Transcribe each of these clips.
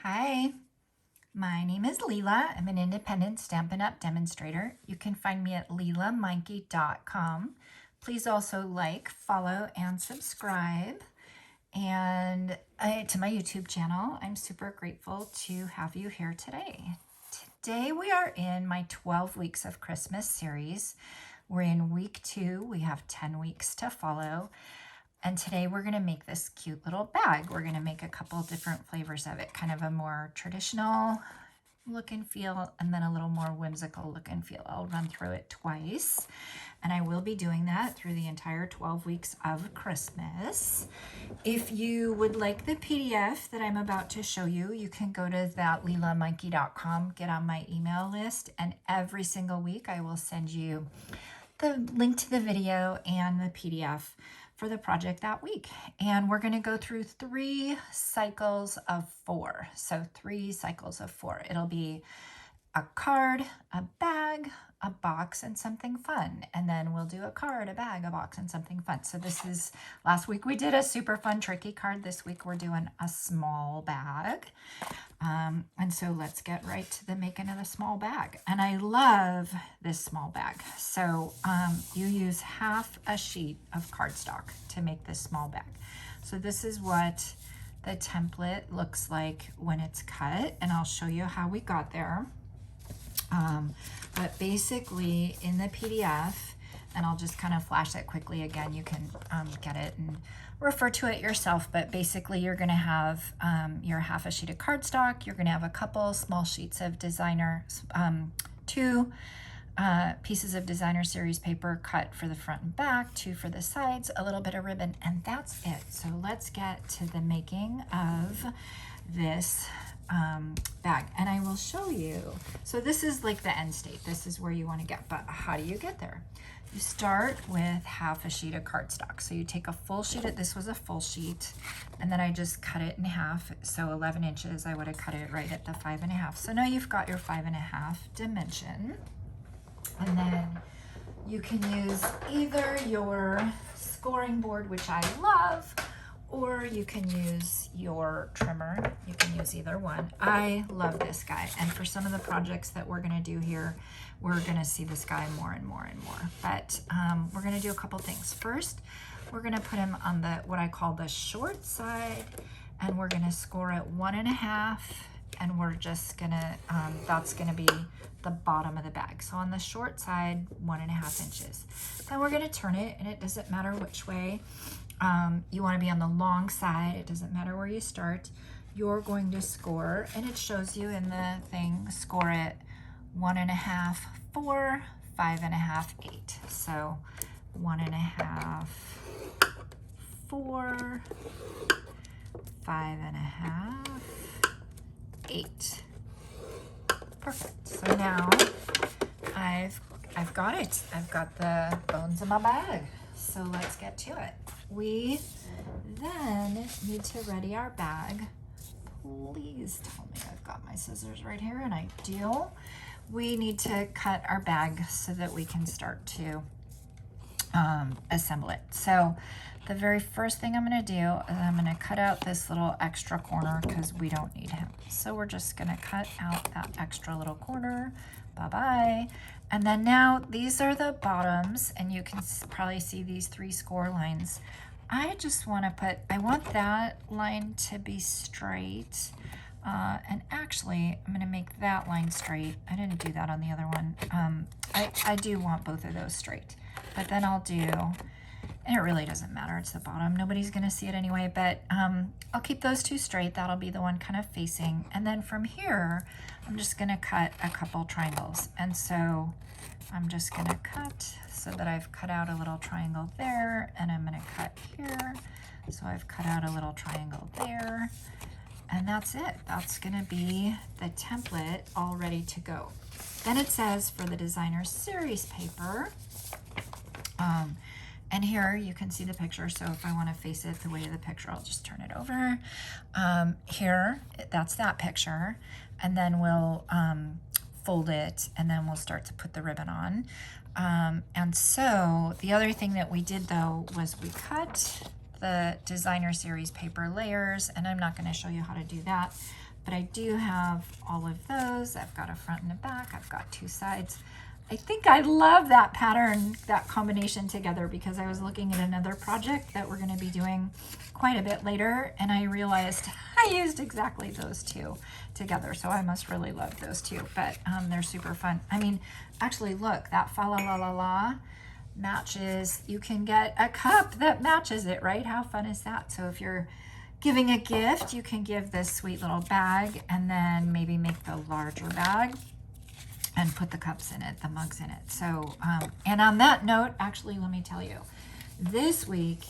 Hi, my name is Lela. I'm an independent Stampin' Up! Demonstrator. You can find me at lelameinke.com. Please also like, follow, and subscribe. And to my YouTube channel, I'm super grateful to have you here today. Today we are in my 12 Weeks of Christmas series. We're in week 2. We have 10 weeks to follow. And today we're going to make this cute little bag. We're going to make a couple different flavors of it, kind of a more traditional look and feel, and then a little more whimsical look and feel. I'll run through it twice, and I will be doing that through the entire 12 weeks of Christmas. If you would like the PDF that I'm about to show you, you can go to lelameinke.com, get on my email list, and every single week I will send you the link to the video and the PDF for the project that week. And we're going to go through 3 cycles of 4. So 3 cycles of 4. It'll be a card, a bag, a box, and something fun. And then we'll do a card, a bag, a box, and something fun. So this is, last week we did a super fun tricky card. This week we're doing a small bag. And so let's get right to the making of the small bag. And I love this small bag. So you use half a sheet of cardstock to make this small bag. So this is what the template looks like when it's cut, and I'll show you how we got there. But basically in the PDF, and I'll just kind of flash it quickly again, you can get it and refer to it yourself, but basically you're going to have your half a sheet of cardstock, you're going to have a couple small sheets of designer, 2 pieces of designer series paper cut for the front and back, 2 for the sides, a little bit of ribbon, and that's it. So let's get to the making of this bag, and I will show you. So this is like the end state. This is where you want to get, but how do you get there? You start with half a sheet of cardstock. So you take a full sheet this was a full sheet, and then I just cut it in half. So 11 inches, I would have cut it right at the 5.5. So now you've got your 5.5 dimension. And then you can use either your scoring board, which I love, or you can use your trimmer. You can use either one. I love this guy. And for some of the projects that we're gonna do here, we're gonna see this guy more and more and more. But we're gonna do a couple things. First, we're gonna put him on the, what I call the short side, and we're gonna score at 1.5, and we're just gonna, that's gonna be the bottom of the bag. So on the short side, 1.5 inches. Then we're gonna turn it, and it doesn't matter which way. You want to be on the long side. It doesn't matter where you start. You're going to score, and it shows you in the thing, score it 1.5, 4, 5.5, 8. So 1.5, 4, 5.5, 8. Perfect. So now I've got it. I've got the bones in my bag. So let's get to it. We then need to ready our bag. Please tell me I've got my scissors right here, and I do. We need to cut our bag so that we can start to assemble it. So the very first thing I'm going to do is I'm going to cut out this little extra corner because we don't need him. So we're just going to cut out that extra little corner. Bye-bye. And then now these are the bottoms, and you can probably see these 3 score lines. I just want to put, I want that line to be straight. And actually, I'm going to make that line straight. I didn't do that on the other one. I do want both of those straight. But then I'll do, and it really doesn't matter, it's the bottom. Nobody's going to see it anyway, but I'll keep those 2 straight. That'll be the one kind of facing. And then from here, I'm just going to cut a couple triangles. And so I'm just going to cut so that I've cut out a little triangle there, and I'm going to cut here. So I've cut out a little triangle there, and that's it. That's going to be the template all ready to go. Then it says for the designer series paper, and here you can see the picture. So if I want to face it the way of the picture, I'll just turn it over. Here, that's that picture. And then we'll fold it, and then we'll start to put the ribbon on. And so the other thing that we did though was we cut the designer series paper layers, and I'm not going to show you how to do that, but I do have all of those. I've got a front and a back. I've got two sides. I think I love that pattern, that combination together, because I was looking at another project that we're going to be doing quite a bit later, and I realized I used exactly those two together. So I must really love those two, but they're super fun. I mean, actually look, that fa la la la la matches. You can get a cup that matches it, right? How fun is that? So if you're giving a gift, you can give this sweet little bag and then maybe make the larger bag and put the cups in it, the mugs in it. So, and on that note, actually, let me tell you, this week,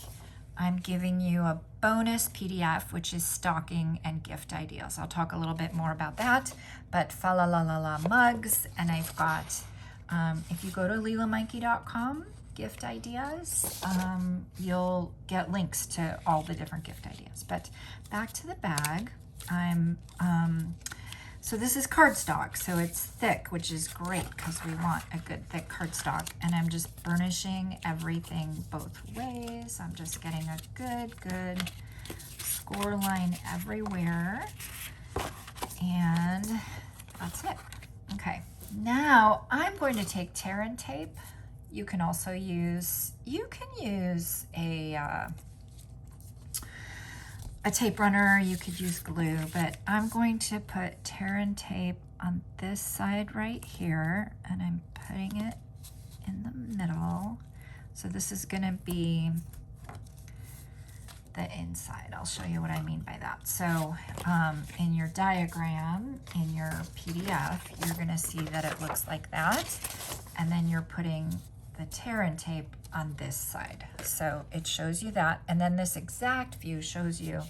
I'm giving you a bonus PDF, which is stocking and gift ideas. I'll talk a little bit more about that, but fa la la la la mugs. And I've got, if you go to lelamikey.com, gift ideas, you'll get links to all the different gift ideas. But back to the bag, so this is cardstock, so it's thick, which is great because we want a good thick cardstock. And I'm just burnishing everything both ways. I'm just getting a good score line everywhere. And that's it. Okay, now I'm going to take tear and tape. You can also use, a tape runner, you could use glue, but I'm going to put tear and tape on this side right here, and I'm putting it in the middle. So this is gonna be the inside. I'll show you what I mean by that. So in your diagram, in your PDF, you're gonna see that it looks like that, and then you're putting the tear and tape on this side. So it shows you that, and then this exact view shows you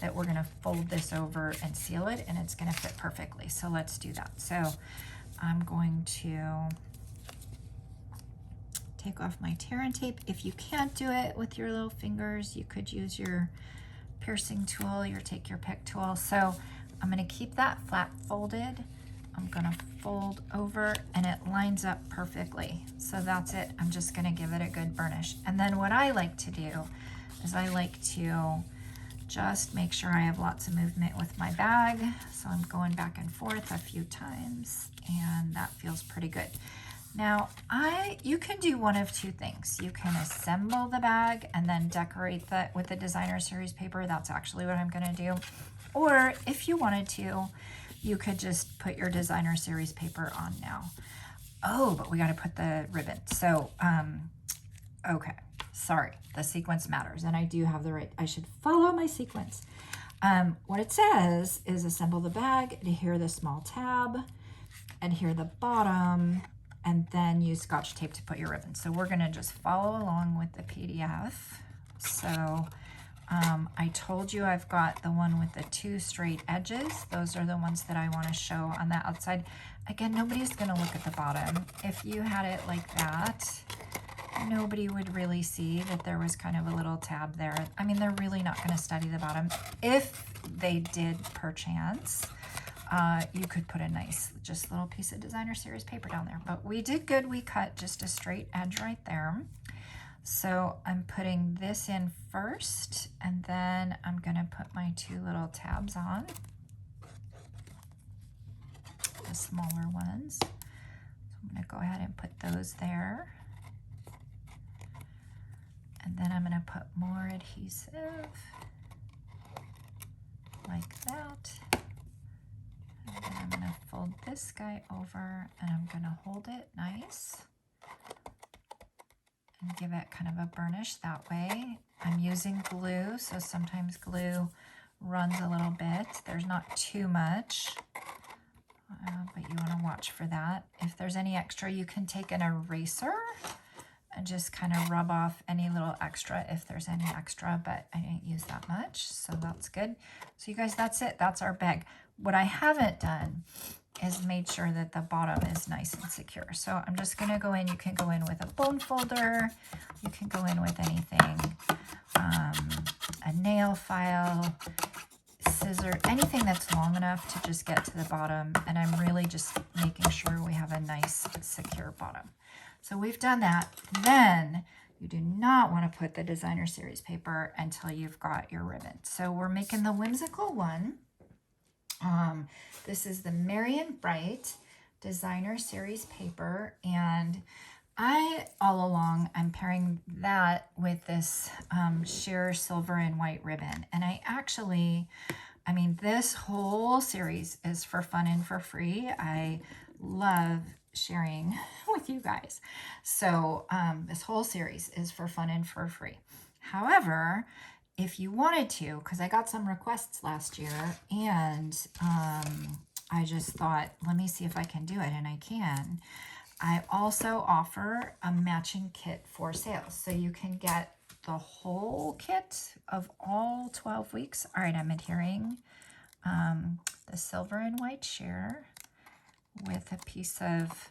that we're gonna fold this over and seal it, and it's gonna fit perfectly. So let's do that. So I'm going to take off my tear and tape. If you can't do it with your little fingers, you could use your piercing tool, take your pick tool. So I'm gonna keep that flat folded. I'm gonna fold over and it lines up perfectly. So that's it. I'm just gonna give it a good burnish. And then what I like to do is I like to just make sure I have lots of movement with my bag. So I'm going back and forth a few times, and that feels pretty good. Now, you can do one of two things. You can assemble the bag and then decorate that with the designer series paper. That's actually what I'm gonna do. Or if you wanted to, you could just put your designer series paper on now. Oh, but we gotta put the ribbon. So, okay, sorry, the sequence matters. And I do have the right, I should follow my sequence. What it says is assemble the bag, adhere the small tab, adhere the bottom, and then use Scotch tape to put your ribbon. So we're gonna just follow along with the PDF. So I told you I've got the one with the two straight edges. Those are the ones that I wanna show on the outside. Again, nobody's gonna look at the bottom. If you had it like that, nobody would really see that there was kind of a little tab there. I mean, they're really not gonna study the bottom. If they did perchance, you could put a nice, just little piece of designer series paper down there. But we did good, we cut just a straight edge right there. So I'm putting this in first, and then I'm gonna put my two little tabs on, the smaller ones. So I'm gonna go ahead and put those there. And then I'm gonna put more adhesive, like that. And then I'm gonna fold this guy over, and I'm gonna hold it nice and give it kind of a burnish that way. I'm using glue, so sometimes glue runs a little bit. There's not too much, but you wanna watch for that. If there's any extra, you can take an eraser and just kind of rub off any little extra if there's any extra, but I didn't use that much, so that's good. So you guys, that's it, that's our bag. What I haven't done is made sure that the bottom is nice and secure. So I'm just gonna go in, you can go in with a bone folder, you can go in with anything, a nail file, scissor, anything that's long enough to just get to the bottom. And I'm really just making sure we have a nice secure bottom. So we've done that. Then you do not want to put the designer series paper until you've got your ribbon. So we're making the whimsical one. This is the Marion Bright Designer Series paper, and all along, I'm pairing that with this sheer silver and white ribbon. And I mean, this whole series is for fun and for free. I love sharing with you guys. So this whole series is for fun and for free. However, if you wanted to, because I got some requests last year, and I just thought, let me see if I can do it, and I can. I also offer a matching kit for sale. So you can get the whole kit of all 12 weeks. All right, I'm adhering the silver and white sheer with a piece of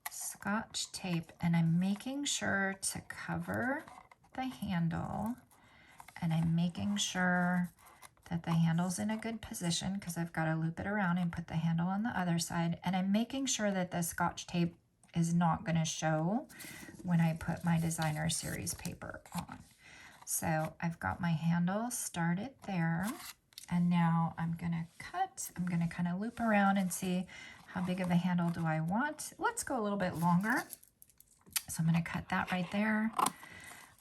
Scotch tape, and I'm making sure to cover the handle, and I'm making sure that the handle's in a good position because I've got to loop it around and put the handle on the other side. And I'm making sure that the Scotch tape is not going to show when I put my Designer Series paper on. So I've got my handle started there. And now I'm going to cut. I'm going to kind of loop around and see how big of a handle do I want. Let's go a little bit longer. So I'm going to cut that right there.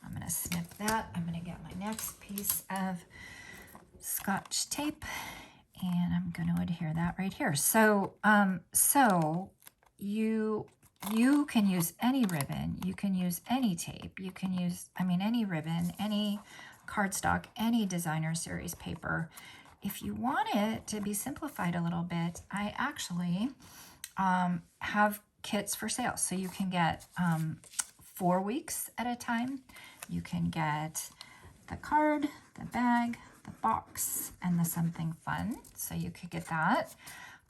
I'm going to snip that. I'm going to get my next piece of Scotch tape, and I'm going to adhere that right here. So you can use any ribbon, you can use any tape, you can use, any ribbon, any cardstock, any Designer Series paper. If you want it to be simplified a little bit, I actually have kits for sale. So you can get 4 weeks at a time. You can get the card, the bag, the box, and the something fun. So you could get that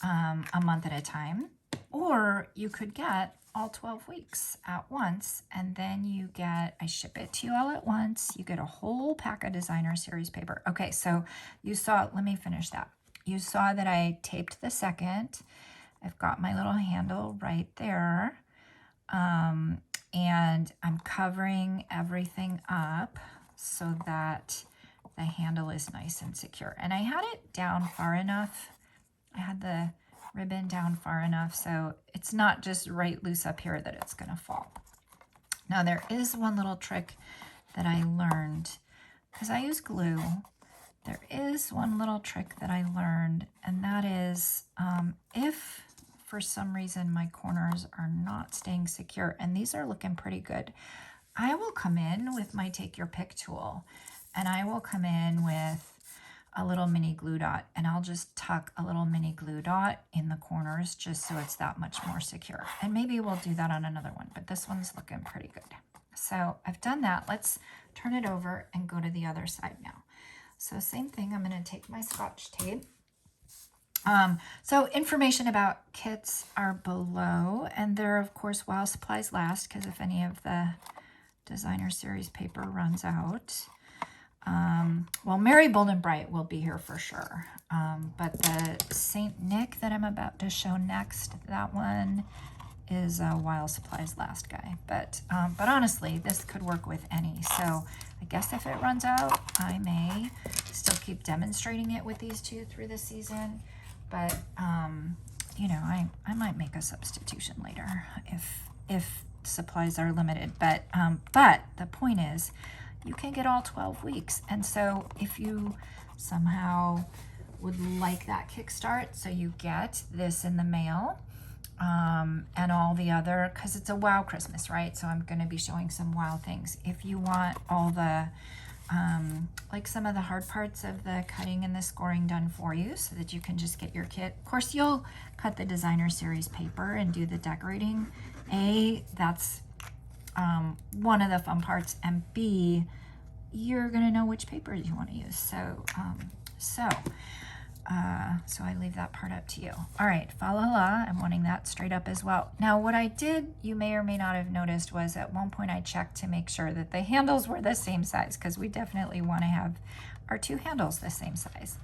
a month at a time, or you could get all 12 weeks at once, and then I ship it to you all at once. You get a whole pack of Designer Series paper. Okay, so you saw, let me finish that. You saw that I taped the second. I've got my little handle right there, and I'm covering everything up so that the handle is nice and secure. And I had it down far enough. I had the ribbon down far enough so it's not just right loose up here that it's going to fall. Now there is one little trick that I learned because I use glue. There is one little trick that I learned, and that is if for some reason my corners are not staying secure, and these are looking pretty good, I will come in with my take your pick tool, and I will come in with a little mini glue dot, and I'll just tuck a little mini glue dot in the corners just so it's that much more secure. And maybe we'll do that on another one, but this one's looking pretty good. So I've done that. Let's turn it over and go to the other side now. So same thing, I'm going to take my Scotch tape. So information about kits are below, and they're of course while supplies last, because if any of the Designer Series paper runs out. Well, Mary Bold and Bright will be here for sure. But the St. Nick that I'm about to show next, that one is a while supplies last guy. But honestly, this could work with any. So I guess if it runs out, I may still keep demonstrating it with these two through the season. But, you know, I might make a substitution later if supplies are limited. But the point is, you can get all 12 weeks. And so if you somehow would like that kickstart, so you get this in the mail, and all the other, because it's a wow Christmas, right? So I'm going to be showing some wow things. If you want all the, like some of the hard parts of the cutting and the scoring done for you so that you can just get your kit. Of course, you'll cut the Designer Series paper and do the decorating. A, that's one of the fun parts, and B, you're gonna know which paper you want to use. So I leave that part up to you. All right, fa la la, I'm wanting that straight up as well. Now what I did, you may or may not have noticed, was at one point I checked to make sure that the handles were the same size, because we definitely want to have our two handles the same size.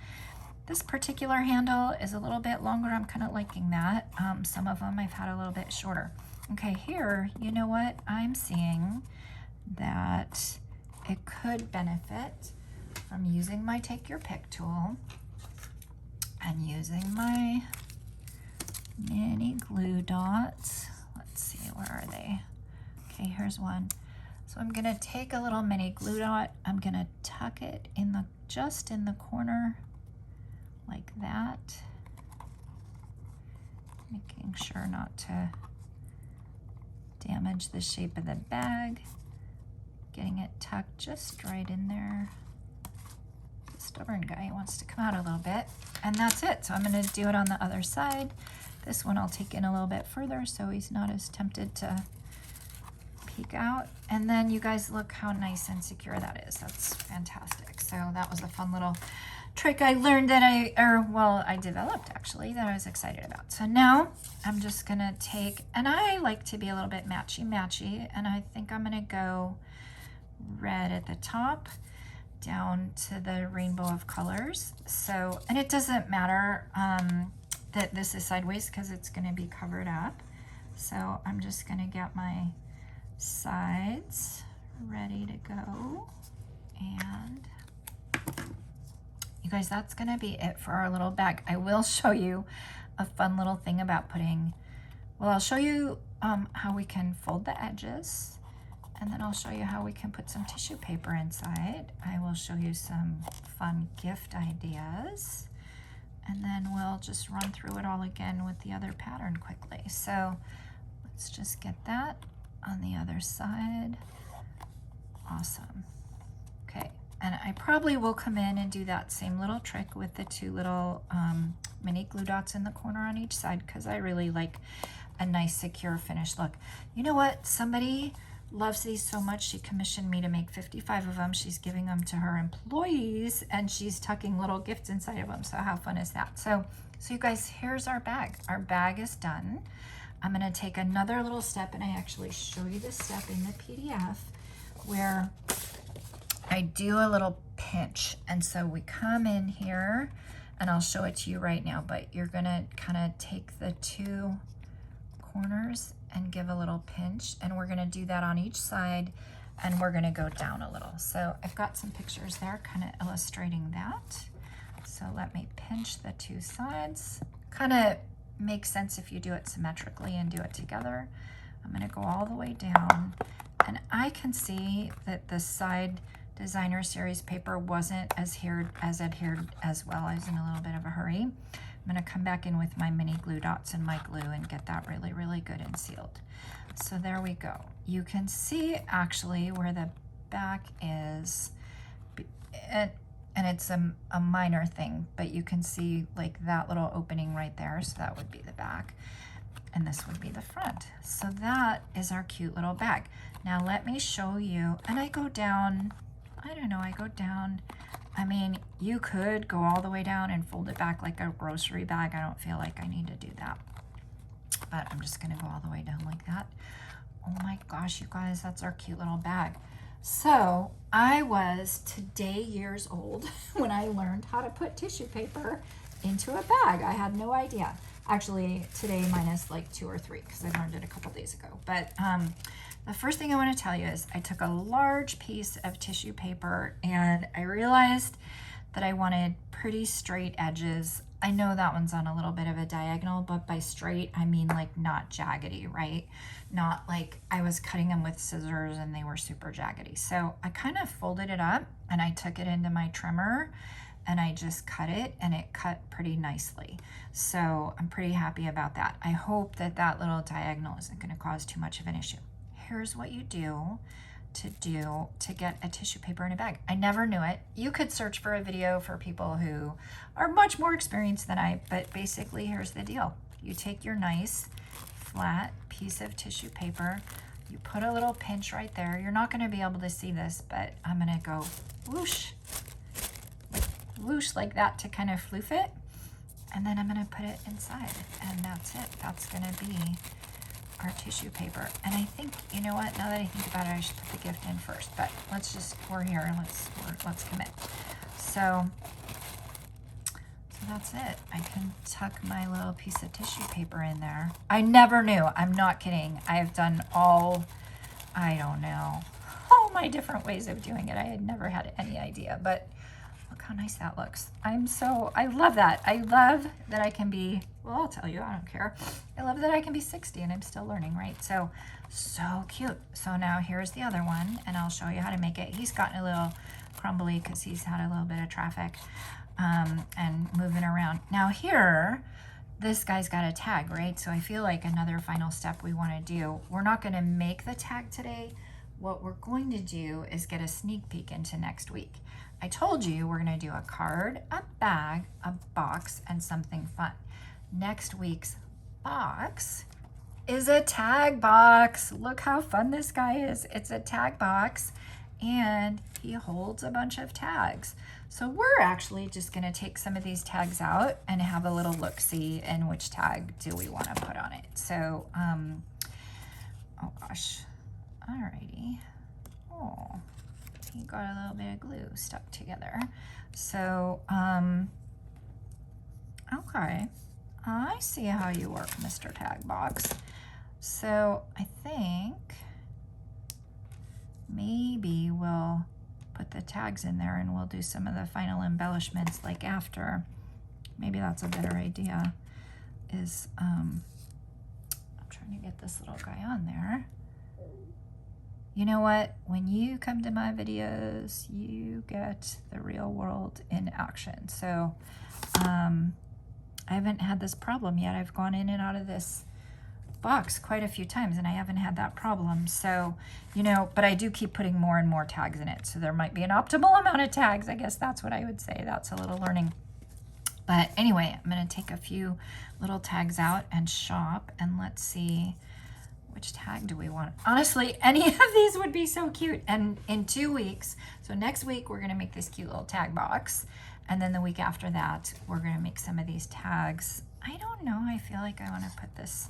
This particular handle is a little bit longer. I'm kind of liking that. Some of them I've had a little bit shorter. Okay, here, you know what? I'm seeing that it could benefit I'm using my take your pick tool and using my mini glue dots. Let's see, where are they? Okay, here's one. So I'm gonna take a little mini glue dot, I'm gonna tuck it in the, just in the corner like that, making sure not to damage the shape of the bag, getting it tucked just right in there. The stubborn guy wants to come out a little bit, and that's it. So I'm going to do it on the other side. This one I'll take in a little bit further so he's not as tempted to peek out. And then you guys look how nice and secure that is. That's fantastic. So that was a fun little trick I learned that I developed actually, that I was excited about. So now I'm just gonna take, and I like to be a little bit matchy, and I think I'm gonna go red at the top down to the rainbow of colors. So, and it doesn't matter that this is sideways because it's gonna be covered up. So I'm just gonna get my sides ready to go, and you guys, that's gonna be it for our little bag. I will show you a fun little thing about putting, well, I'll show you how we can fold the edges, and then I'll show you how we can put some tissue paper inside. I will show you some fun gift ideas, and then we'll just run through it all again with the other pattern quickly. So let's just get that on the other side. Awesome. Okay. And I probably will come in and do that same little trick with the two little mini glue dots in the corner on each side, because I really like a nice secure finished look. You know what? Somebody loves these so much, she commissioned me to make 55 of them. She's giving them to her employees, and she's tucking little gifts inside of them. So how fun is that? So you guys, here's our bag. Our bag is done. I'm gonna take another little step, and I actually show you this step in the PDF where I do a little pinch. And so we come in here, and I'll show it to you right now, but you're gonna kind of take the two corners and give a little pinch, and we're gonna do that on each side, and we're gonna go down a little. So I've got some pictures there kind of illustrating that. So let me pinch the two sides. Kind of makes sense if you do it symmetrically and do it together. I'm gonna go all the way down, and I can see that the side designer series paper wasn't as adhered as well. I was in a little bit of a hurry. I'm gonna come back in with my mini glue dots and my glue and get that really, really good and sealed. So there we go. You can see actually where the back is, and it's a minor thing, but you can see like that little opening right there. So that would be the back, and this would be the front. So that is our cute little bag. Now let me show you, and I go down, I don't know, I go down, I mean, you could go all the way down and fold it back like a grocery bag. I don't feel like I need to do that, but I'm just gonna go all the way down like that. Oh my gosh, you guys, that's our cute little bag. So I was today years old when I learned how to put tissue paper into a bag. I had no idea. Actually, today minus like 2 or 3, because I learned it a couple days ago. But the first thing I want to tell you is I took a large piece of tissue paper, and I realized that I wanted pretty straight edges. I know that one's on a little bit of a diagonal, but by straight, I mean like not jaggedy, right? Not like I was cutting them with scissors and they were super jaggedy. So I kind of folded it up, and I took it into my trimmer, and I just cut it, and it cut pretty nicely. So I'm pretty happy about that. I hope that that little diagonal isn't going to cause too much of an issue. Here's what you do to get a tissue paper in a bag. I never knew it. You could search for a video for people who are much more experienced than I, but basically here's the deal. You take your nice flat piece of tissue paper, you put a little pinch right there. You're not going to be able to see this, but I'm going to go whoosh, whoosh like that to kind of floof it, and then I'm going to put it inside, and that's it. That's going to be our tissue paper. And I think, you know what, now that I think about it, I should put the gift in first, but let's just, we're here, let's commit. So that's it. I can tuck my little piece of tissue paper in there. I never knew, I'm not kidding. I have done all my different ways of doing it. I had never had any idea, but how nice that looks. I love that. I love that I can be, well, I'll tell you, I don't care. I love that I can be 60 and I'm still learning, right? So cute. So now here's the other one, and I'll show you how to make it. He's gotten a little crumbly because he's had a little bit of traffic and moving around. Now here, this guy's got a tag, right? So I feel like another final step we want to do, we're not going to make the tag today. What we're going to do is get a sneak peek into next week. I told you we're going to do a card, a bag, a box, and something fun. Next week's box is a tag box. Look how fun this guy is. It's a tag box, and he holds a bunch of tags. So we're actually just going to take some of these tags out and have a little look-see in which tag do we want to put on it. So, oh gosh. Alrighty. Oh, he got a little bit of glue stuck together. So, okay. I see how you work, Mr. Tag Box. So I think maybe we'll put the tags in there and we'll do some of the final embellishments like after. Maybe that's a better idea. Is I'm trying to get this little guy on there. You know what? When you come to my videos, you get the real world in action. So I haven't had this problem yet. I've gone in and out of this box quite a few times and I haven't had that problem. So, you know, but I do keep putting more and more tags in it. So there might be an optimal amount of tags. I guess that's what I would say. That's a little learning. But anyway, I'm going to take a few little tags out and shop, and let's see which tag do we want. Honestly, any of these would be so cute. And in 2 weeks, so next week we're going to make this cute little tag box, and then the week after that we're going to make some of these tags. I don't know, I feel like I want to put this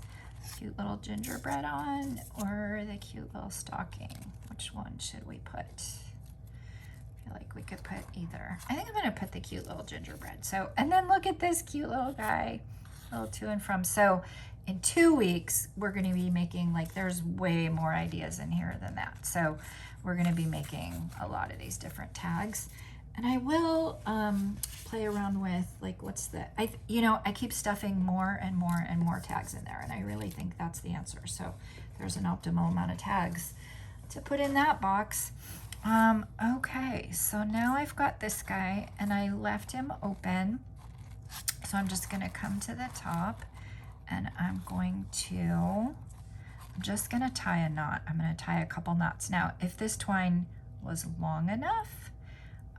cute little gingerbread on or the cute little stocking. Which one should we put? I feel like we could put either. I think I'm going to put the cute little gingerbread. So, and then look at this cute little guy, little to and from. So in 2 weeks, we're going to be making, like, there's way more ideas in here than that. So we're going to be making a lot of these different tags. And I will play around with, like, what's the, you know, I keep stuffing more and more and more tags in there. And I really think that's the answer. So there's an optimal amount of tags to put in that box. Okay, so now I've got this guy and I left him open. So I'm just going to come to the top. And I'm just going to tie a knot. I'm going to tie a couple knots. Now, if this twine was long enough,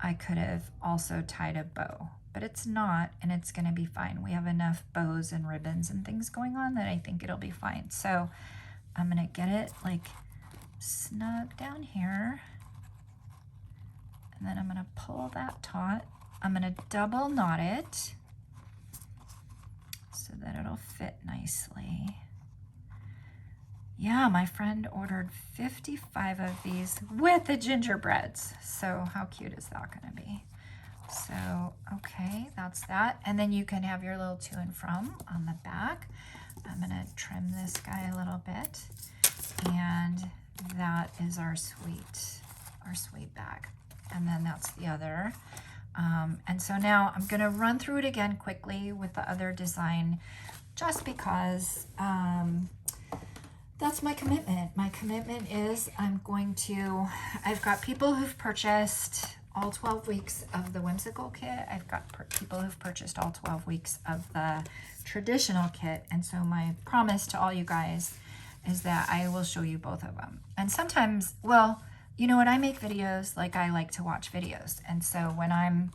I could have also tied a bow, but it's not, and it's going to be fine. We have enough bows and ribbons and things going on that I think it'll be fine. So I'm going to get it like snug down here. And then I'm going to pull that taut. I'm going to double knot it so that it'll fit nicely. Yeah, my friend ordered 55 of these with the gingerbreads. So how cute is that going to be? So, okay, that's that. And then you can have your little to and from on the back. I'm going to trim this guy a little bit. And that is our sweet bag. And then that's the other. And so now I'm going to run through it again quickly with the other design, just because that's my commitment. My commitment is I've got people who've purchased all 12 weeks of the whimsical kit. I've got people who've purchased all 12 weeks of the traditional kit. And so my promise to all you guys is that I will show you both of them. And sometimes, well, you know, when I make videos, like, I like to watch videos. And so when I'm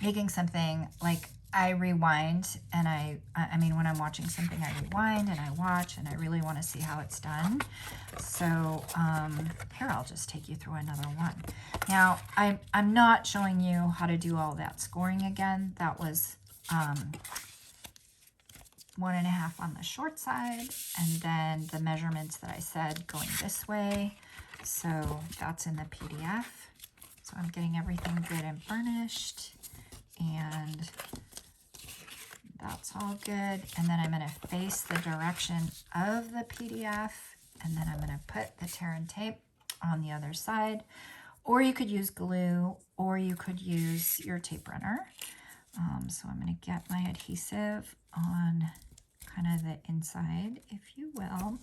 making something, like, I rewind, and I mean, when I'm watching something, I rewind and I watch, and I really want to see how it's done. So here, I'll just take you through another one. Now, I'm not showing you how to do all that scoring again. That was 1.5 on the short side, and then the measurements that I said going this way. So that's in the PDF. So I'm getting everything good and burnished, and that's all good. And then I'm going to face the direction of the PDF, and then I'm going to put the tear and tape on the other side. or you could use glue, or you could use your tape runner. So I'm going to get my adhesive on kind of the inside, if you will.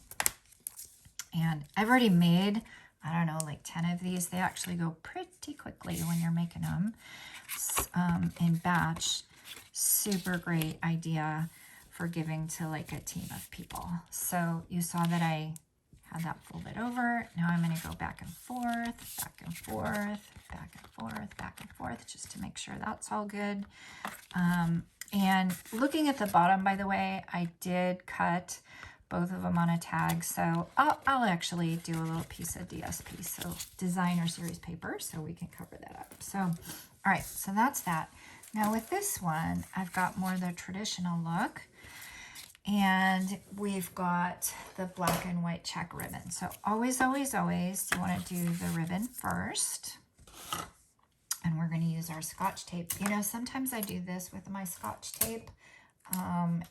And I've already made, I don't know, like 10 of these. They actually go pretty quickly when you're making them in batch. Super great idea for giving to like a team of people. So you saw that I had that folded over. Now I'm going to go back and forth, back and forth, back and forth, back and forth, just to make sure that's all good. And looking at the bottom, by the way, I did cut both of them on a tag. So I'll actually do a little piece of DSP, so designer series paper, so we can cover that up. So, all right, so that's that. Now with this one, I've got more the traditional look. And we've got the black and white check ribbon. So always, always, always, you want to do the ribbon first. And we're going to use our Scotch tape. You know, sometimes I do this with my Scotch tape.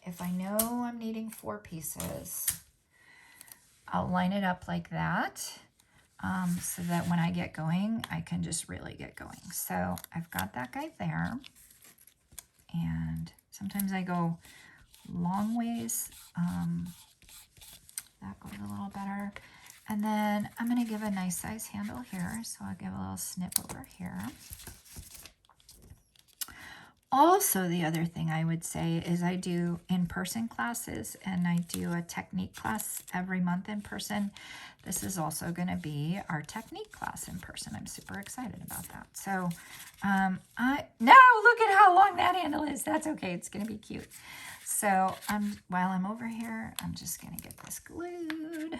If I know I'm needing 4 pieces, I'll line it up like that, so that when I get going, I can just really get going. So I've got that guy there. And sometimes I go long ways. That goes a little better. And then I'm going to give a nice size handle here. So I'll give a little snip over here. Also, the other thing I would say is I do in-person classes, and I do a technique class every month in person. This is also going to be our technique class in person. I'm super excited about that. So now look at how long that handle is. That's okay. It's going to be cute. So while I'm over here, I'm just going to get this glued.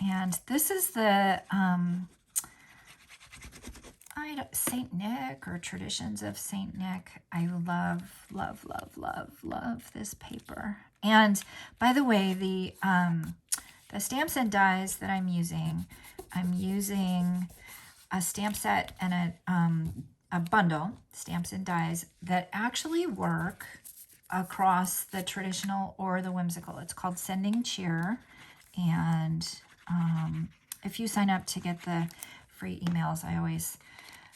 And this is the Saint Nick, or Traditions of Saint Nick. I love, love, love, love, love this paper. And by the way, the stamps and dies that I'm using a stamp set and a bundle, stamps and dies, that actually work across the traditional or the whimsical. It's called Sending Cheer. And if you sign up to get the free emails, I always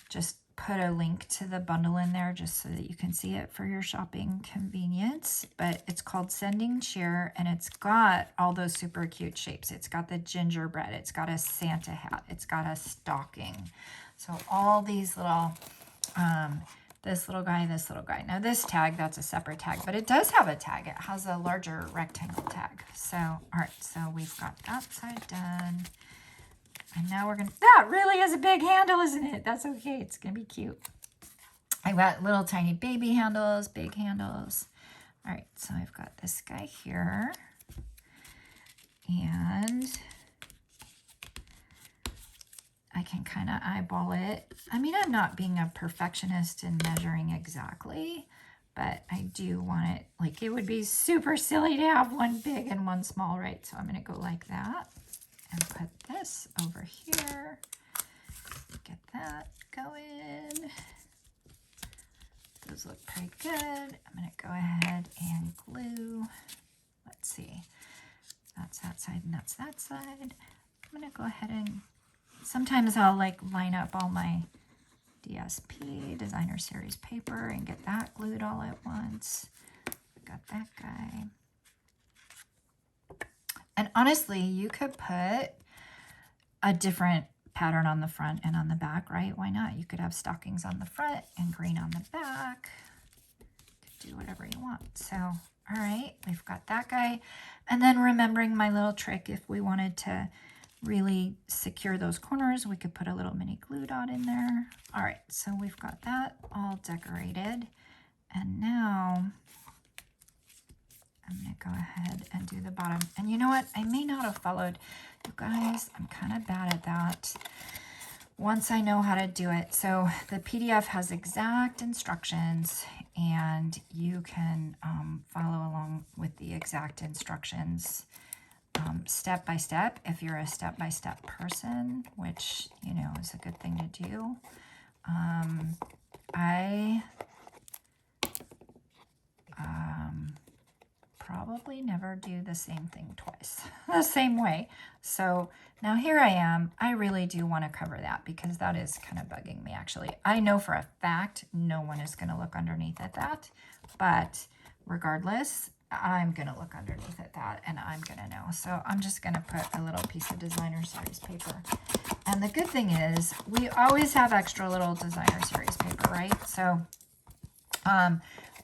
just put a link to the bundle in there just so that you can see it for your shopping convenience. But it's called Sending Cheer, and it's got all those super cute shapes. It's got the gingerbread, it's got a Santa hat, it's got a stocking. So all these little, this little guy, this little guy. Now this tag, that's a separate tag, but it does have a tag. It has a larger rectangle tag. So, all right, so we've got that side done. And now we're going to, that really is a big handle, isn't it? That's okay. It's going to be cute. I've got little tiny baby handles, big handles. All right, so I've got this guy here. And I can kind of eyeball it. I mean, I'm not being a perfectionist in measuring exactly, but I do want it, like, it would be super silly to have one big and one small, right? So I'm going to go like that. And put this over here. Get that going. Those look pretty good. I'm going to go ahead and glue. Let's see. That's that side and that's that side. I'm going to go ahead and sometimes I'll like line up all my DSP, designer series paper, and get that glued all at once. Got that guy. And honestly, you could put a different pattern on the front and on the back, right? Why not? You could have stockings on the front and green on the back. You could do whatever you want. So, all right, we've got that guy. And then remembering my little trick, if we wanted to really secure those corners, we could put a little mini glue dot in there. All right, so we've got that all decorated. And now I'm going to go ahead and do the bottom. And you know what? I may not have followed. You guys, I'm kind of bad at that once I know how to do it. So the PDF has exact instructions, and you can follow along with the exact instructions step by step if you're a step-by-step person, which, you know, is a good thing to do. I probably probably never do the same thing twice, the same way. So now here I am. I really do want to cover that because that is kind of bugging me actually. I know for a fact no one is going to look underneath at that, but regardless, I'm going to look underneath at that and I'm going to know. So I'm just going to put a little piece of designer series paper. And the good thing is we always have extra little designer series paper, right? So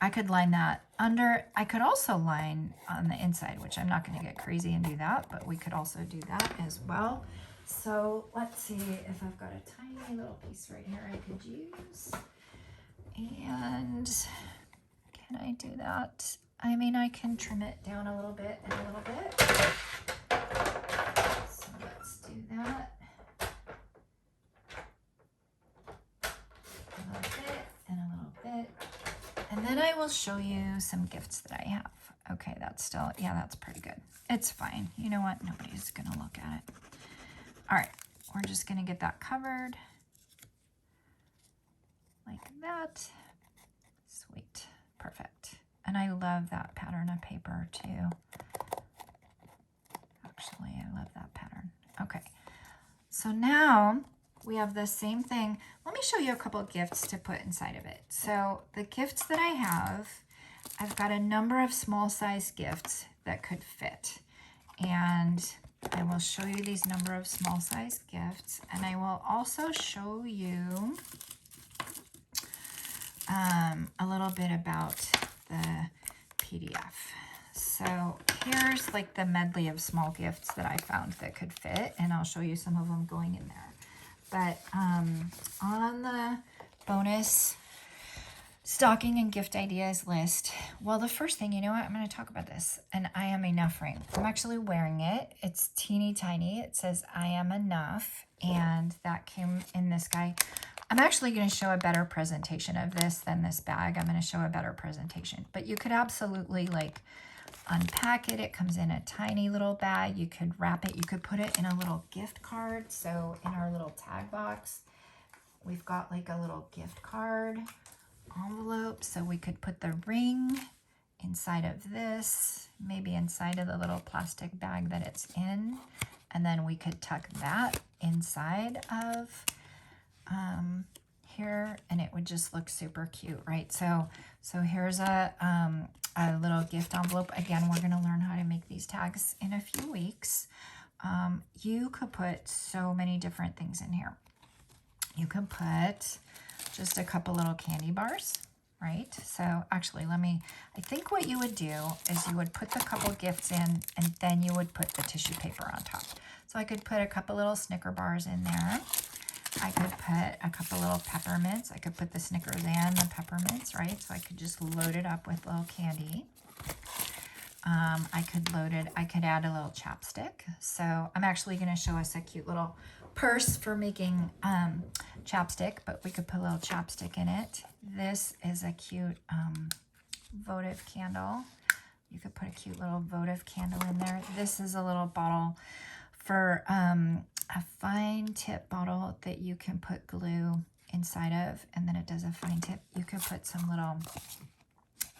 I could line that under. I could also line on the inside, which I'm not going to get crazy and do that, but we could also do that as well. So let's see if I've got a tiny little piece right here I could use. And can I do that? I mean, I can trim it down a little bit and a little bit. So let's do that. A little bit and a little bit. And then I will show you some gifts that I have. Okay, that's still, yeah, that's pretty good. It's fine. You know what? Nobody's going to look at it. All right, we're just going to get that covered like that. Sweet. Perfect. And I love that pattern of paper too. Actually, I love that pattern. Okay, so now we have the same thing. Let me show you a couple of gifts to put inside of it. So the gifts that I have, I've got a number of small size gifts that could fit. And I will show you these number of small size gifts. And I will also show you a little bit about the PDF. So here's like the medley of small gifts that I found that could fit. And I'll show you some of them going in there. But on the bonus stocking and gift ideas list, well, the first thing, you know what, I'm going to talk about this. An I Am Enough ring. I'm actually wearing it. It's teeny tiny. It says I Am Enough. And that came in this guy. I'm actually going to show a better presentation of this than this bag. I'm going to show a better presentation. But you could absolutely like unpack it. It comes in a tiny little bag. You could wrap it. You could put it in a little gift card. So in our little tag box, we've got like a little gift card envelope. So we could put the ring inside of this, maybe inside of the little plastic bag that it's in. And then we could tuck that inside of here, and it would just look super cute, right? So here's a little gift envelope. Again, we're going to learn how to make these tags in a few weeks. You could put so many different things in here. You could put just a couple little candy bars, right? So actually, I think what you would do is you would put the couple gifts in, and then you would put the tissue paper on top. So I could put a couple little Snicker bars in there. I could put a couple little peppermints. I could put the Snickers and the peppermints, right? So I could just load it up with little candy. I could add a little chapstick. So I'm actually going to show us a cute little purse for making chapstick, but we could put a little chapstick in it. This is a cute votive candle. You could put a cute little votive candle in there. This is a little bottle for a fine tip bottle that you can put glue inside of, and then it does a fine tip. You could put some little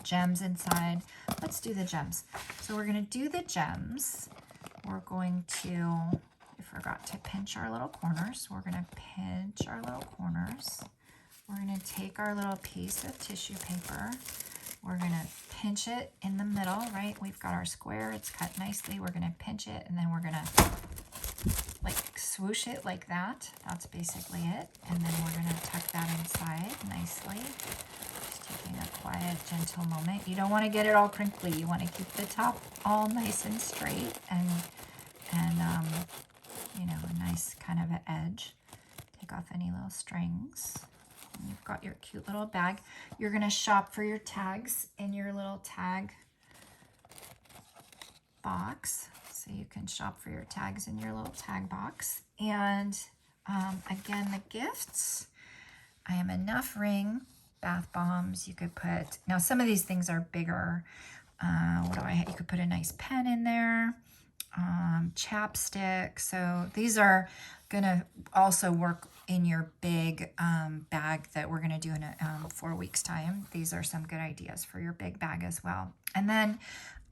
gems inside. Let's do the gems. So we're going to do the gems. We're going to, I forgot to pinch our little corners. We're going to pinch our little corners. We're going to take our little piece of tissue paper. We're going to pinch it in the middle, right? We've got our square. It's cut nicely. We're going to pinch it, and then we're going to like swoosh it like that. That's basically it. And then we're going to tuck that inside nicely. Just taking a quiet, gentle moment. You don't want to get it all crinkly. You want to keep the top all nice and straight and you know, a nice kind of an edge. Take off any little strings. And you've got your cute little bag. You're going to shop for your tags in your little tag box. So you can shop for your tags in your little tag box. And again, the gifts. I Am Enough ring, bath bombs. You could put, now some of these things are bigger. You could put a nice pen in there. chapstick. So these are gonna also work in your big bag that we're gonna do in 4 weeks time. These are some good ideas for your big bag as well. And then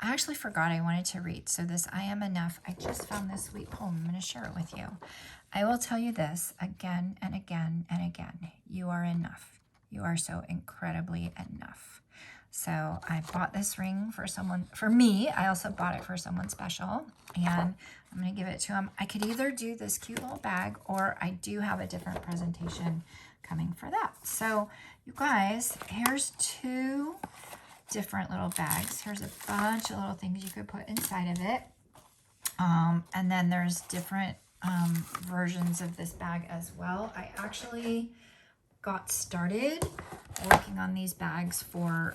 I actually forgot I wanted to read. So this I Am Enough, I just found this sweet poem. I'm gonna share it with you. I will tell you this again and again and again. You are enough. You are so incredibly enough. So I bought this ring for someone, for me. I also bought it for someone special, and I'm going to give it to him. I could either do this cute little bag, or I do have a different presentation coming for that. So you guys, here's 2 different little bags. Here's a bunch of little things you could put inside of it. And then there's different versions of this bag as well. I actually got started working on these bags for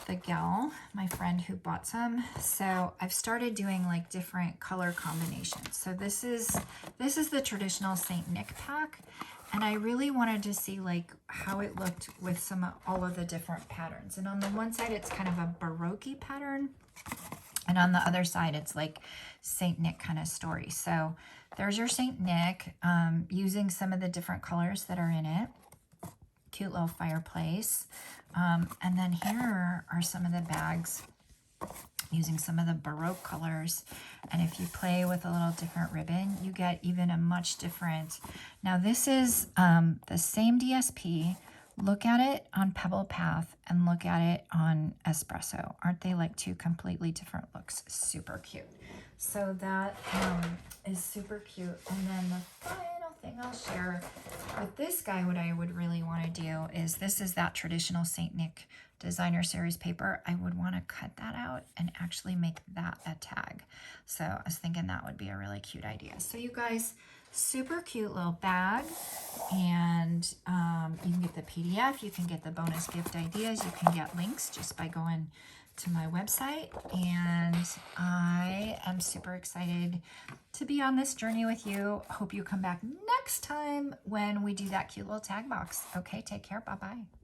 the gal, my friend who bought some. So I've started doing like different color combinations. So this is the traditional Saint Nick pack, and I really wanted to see like how it looked with all of the different patterns. And on the one side it's kind of a Baroque pattern, and on the other side it's like Saint Nick kind of story. So there's your Saint Nick, using some of the different colors that are in it. Cute little fireplace. And then here are some of the bags using some of the Baroque colors. And if you play with a little different ribbon, you get even a much different. Now this is the same DSP. Look at it on Pebble Path and look at it on Espresso. Aren't they like 2 completely different looks? Super cute. So that is super cute. And then the final thing I'll share with this guy, what I would really want to do is, this is that traditional Saint Nick designer series paper. I would want to cut that out and actually make that a tag. So I was thinking that would be a really cute idea. So you guys, super cute little bag, and you can get the PDF, you can get the bonus gift ideas, you can get links just by going to my website, and I am super excited to be on this journey with you. Hope you come back next time when we do that cute little tag box. Okay, take care. Bye-bye.